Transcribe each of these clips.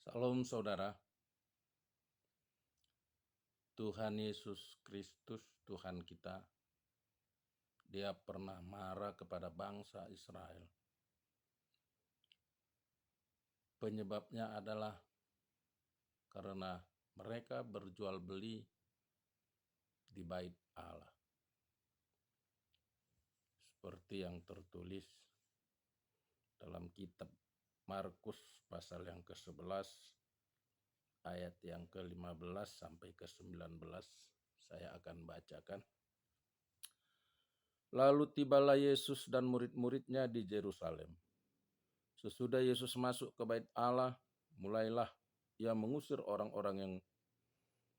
Salam saudara, Tuhan Yesus Kristus, Tuhan kita, Dia pernah marah kepada bangsa Israel. Penyebabnya adalah karena mereka berjual beli di bait Allah. Seperti yang tertulis dalam kitab Markus pasal yang ke-11 ayat yang ke-15 sampai ke-19, saya akan bacakan. Lalu tibalah Yesus dan murid-muridnya di Yerusalem. Sesudah Yesus masuk ke bait Allah, mulailah ia mengusir orang-orang yang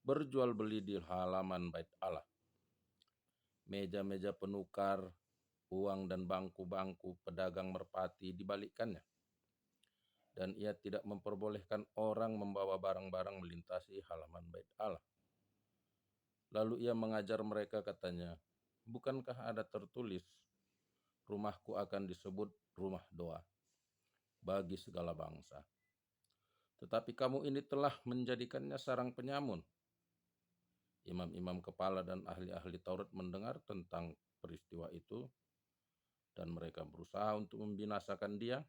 berjual beli di halaman bait Allah. Meja-meja penukar uang dan bangku-bangku pedagang merpati dibalikkannya. Dan ia tidak memperbolehkan orang membawa barang-barang melintasi halaman bait Allah. Lalu ia mengajar mereka, katanya, bukankah ada tertulis, rumahku akan disebut rumah doa bagi segala bangsa. Tetapi kamu ini telah menjadikannya sarang penyamun. Imam-imam kepala dan ahli-ahli Taurat mendengar tentang peristiwa itu, dan mereka berusaha untuk membinasakan dia,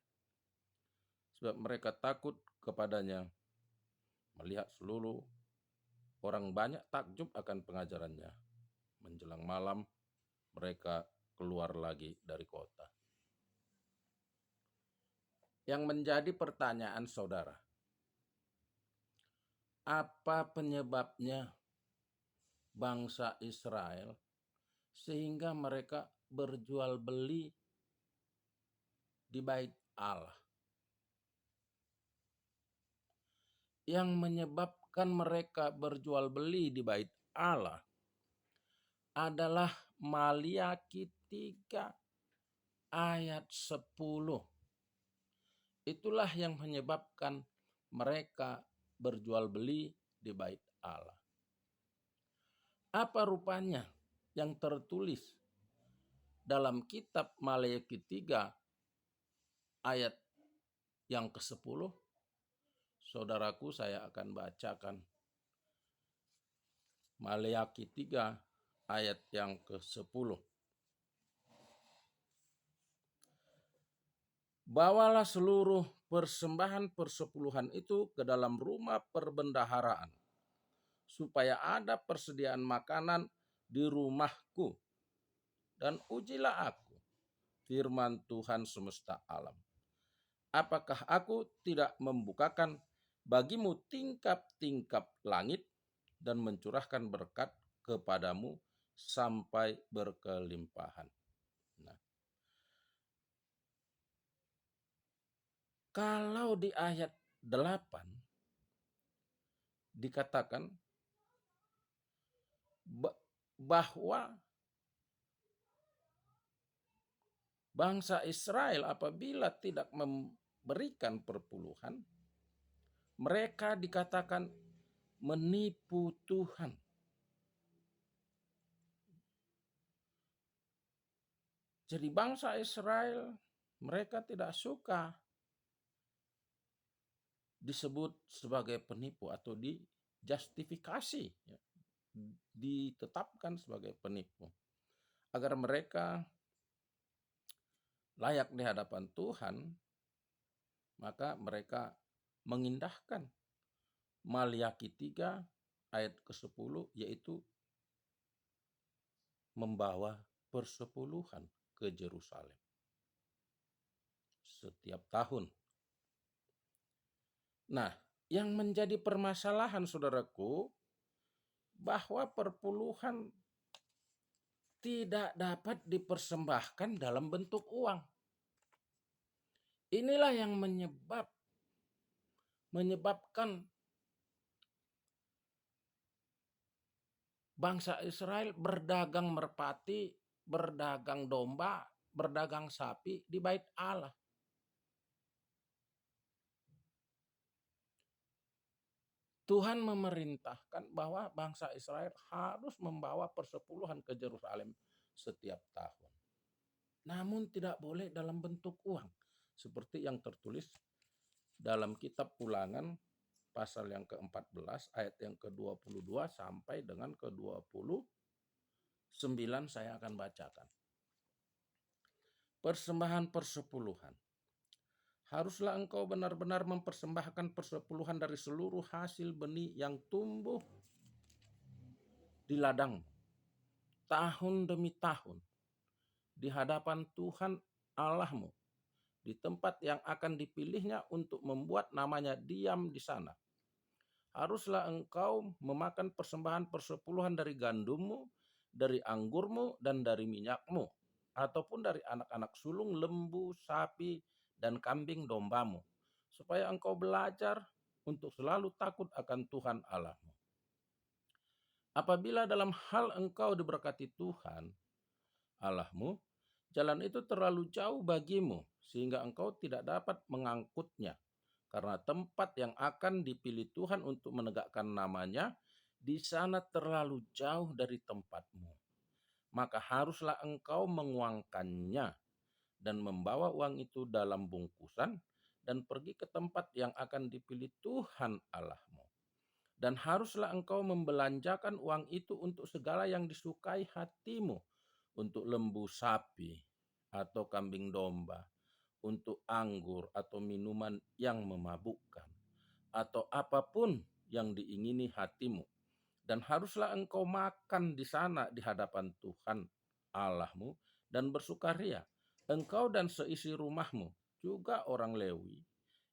sebab mereka takut kepadanya, melihat seluruh orang banyak takjub akan pengajarannya. Menjelang malam, mereka keluar lagi dari kota. Yang menjadi pertanyaan saudara, apa penyebabnya bangsa Israel sehingga mereka berjual beli di bait Allah? Yang menyebabkan mereka berjual beli di bait Allah adalah Maliaki 3 ayat 10. Itulah yang menyebabkan mereka berjual beli di bait Allah. Apa rupanya yang tertulis dalam kitab Maliaki 3 ayat yang ke-10? Saudaraku, saya akan bacakan Maliaki 3 ayat yang ke-10. Bawalah seluruh persembahan persepuluhan itu ke dalam rumah perbendaharaan, supaya ada persediaan makanan di rumahku. Dan ujilah aku, firman Tuhan semesta alam. Apakah aku tidak membukakan bagimu tingkap-tingkap langit dan mencurahkan berkat kepadamu sampai berkelimpahan. Nah, kalau di ayat 8 dikatakan bahwa bangsa Israel apabila tidak memberikan perpuluhan, mereka dikatakan menipu Tuhan. Jadi bangsa Israel, mereka tidak suka disebut sebagai penipu atau dijustifikasi, ya, ditetapkan sebagai penipu. Agar mereka layak di hadapan Tuhan, maka mereka mengindahkan Maliaki 3 ayat ke-10, yaitu membawa persepuluhan ke Yerusalem setiap tahun. Nah, yang menjadi permasalahan saudaraku, bahwa perpuluhan tidak dapat dipersembahkan dalam bentuk uang. Inilah yang menyebabkan bangsa Israel berdagang merpati, berdagang domba, berdagang sapi di bait Allah. Tuhan memerintahkan bahwa bangsa Israel harus membawa persepuluhan ke Yerusalem setiap tahun. Namun tidak boleh dalam bentuk uang. Seperti yang tertulis dalam kitab Ulangan pasal yang ke-14 ayat yang ke-22 sampai dengan ke-29 saya akan bacakan. Persembahan persepuluhan. Haruslah engkau benar-benar mempersembahkan persepuluhan dari seluruh hasil benih yang tumbuh di ladang tahun demi tahun di hadapan Tuhan Allahmu di tempat yang akan dipilihnya untuk membuat namanya diam di sana. Haruslah engkau memakan persembahan persepuluhan dari gandummu, dari anggurmu, dan dari minyakmu, ataupun dari anak-anak sulung lembu, sapi, dan kambing dombamu, supaya engkau belajar untuk selalu takut akan Tuhan Allahmu. Apabila dalam hal engkau diberkati Tuhan Allahmu, jalan itu terlalu jauh bagimu, sehingga engkau tidak dapat mengangkutnya. Karena tempat yang akan dipilih Tuhan untuk menegakkan namanya, di sana terlalu jauh dari tempatmu. Maka haruslah engkau menguangkannya dan membawa uang itu dalam bungkusan dan pergi ke tempat yang akan dipilih Tuhan Allahmu. Dan haruslah engkau membelanjakan uang itu untuk segala yang disukai hatimu, untuk lembu sapi atau kambing domba, untuk anggur atau minuman yang memabukkan, atau apapun yang diingini hatimu. Dan haruslah engkau makan di sana di hadapan Tuhan Allahmu dan bersukaria, engkau dan seisi rumahmu, juga orang Lewi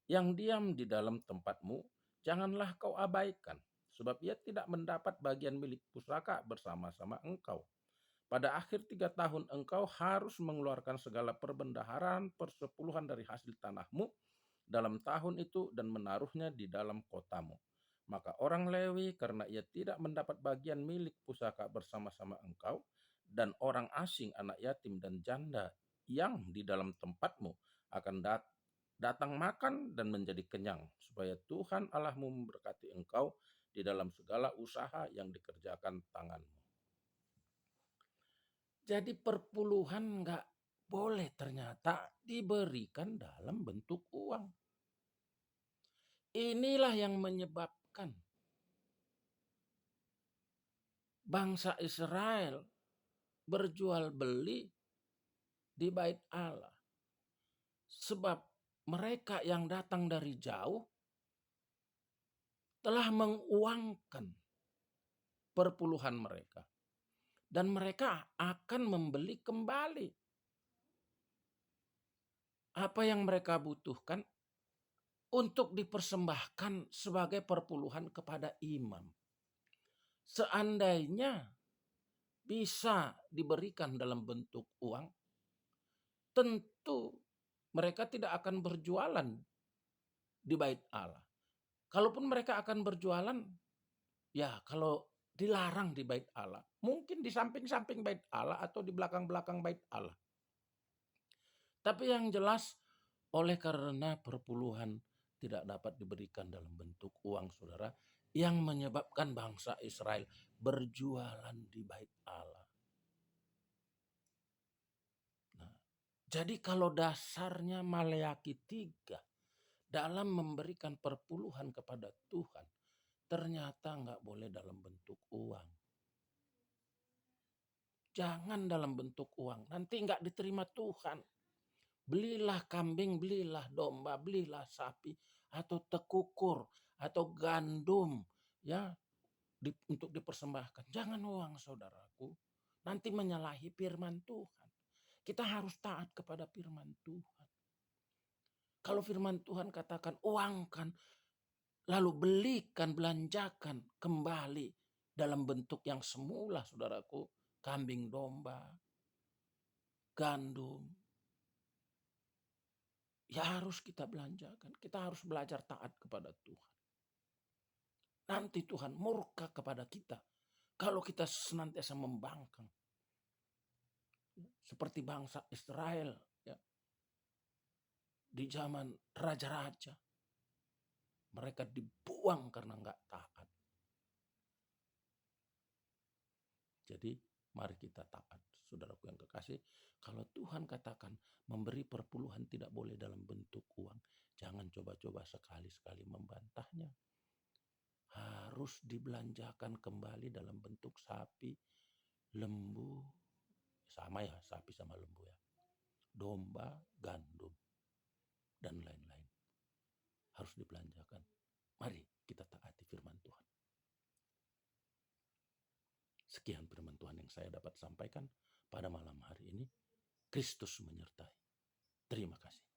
yang diam di dalam tempatmu, janganlah kau abaikan, sebab ia tidak mendapat bagian milik pusaka bersama-sama engkau. Pada akhir 3 tahun engkau harus mengeluarkan segala perbendaharaan persepuluhan dari hasil tanahmu dalam tahun itu dan menaruhnya di dalam kotamu. Maka orang Lewi, karena ia tidak mendapat bagian milik pusaka bersama-sama engkau, dan orang asing, anak yatim dan janda yang di dalam tempatmu akan datang makan dan menjadi kenyang, supaya Tuhan Allahmu memberkati engkau di dalam segala usaha yang dikerjakan tanganmu. Jadi perpuluhan nggak boleh ternyata diberikan dalam bentuk uang. Inilah yang menyebabkan bangsa Israel berjual beli di bait Allah. Sebab mereka yang datang dari jauh telah menguangkan perpuluhan mereka. Dan mereka akan membeli kembali apa yang mereka butuhkan untuk dipersembahkan sebagai perpuluhan kepada imam. Seandainya bisa diberikan dalam bentuk uang, tentu mereka tidak akan berjualan di bait Allah. Kalaupun mereka akan berjualan, ya kalau dilarang di bait Allah, mungkin di samping-samping bait Allah atau di belakang-belakang bait Allah. Tapi yang jelas, oleh karena perpuluhan tidak dapat diberikan dalam bentuk uang, saudara, yang menyebabkan bangsa Israel berjualan di bait Allah. Nah, jadi kalau dasarnya Maleakhi 3 dalam memberikan perpuluhan kepada Tuhan, ternyata nggak boleh dalam bentuk uang. Jangan dalam bentuk uang, nanti nggak diterima Tuhan. Belilah kambing, belilah domba, belilah sapi, atau tekukur, atau gandum, ya, untuk dipersembahkan. Jangan uang, saudaraku. Nanti menyalahi firman Tuhan. Kita harus taat kepada firman Tuhan. Kalau firman Tuhan katakan uangkan, lalu belikan, belanjakan kembali dalam bentuk yang semula, saudaraku. Kambing domba, gandum. Ya harus kita belanjakan. Kita harus belajar taat kepada Tuhan. Nanti Tuhan murka kepada kita kalau kita senantiasa membangkang. Seperti bangsa Israel, ya, di zaman raja-raja. Mereka dibuang karena nggak taat. Jadi mari kita taat, saudaraku yang kekasih. Kalau Tuhan katakan memberi perpuluhan tidak boleh dalam bentuk uang, jangan coba-coba sekali-sekali membantahnya. harus dibelanjakan kembali dalam bentuk sapi, lembu, sama ya sapi sama lembu ya, domba, gandum, dan lain-lain. Harus dibelanjakan. Mari kita taati firman Tuhan. Sekian firman Tuhan yang saya dapat sampaikan pada malam hari ini. Kristus menyertai. Terima kasih.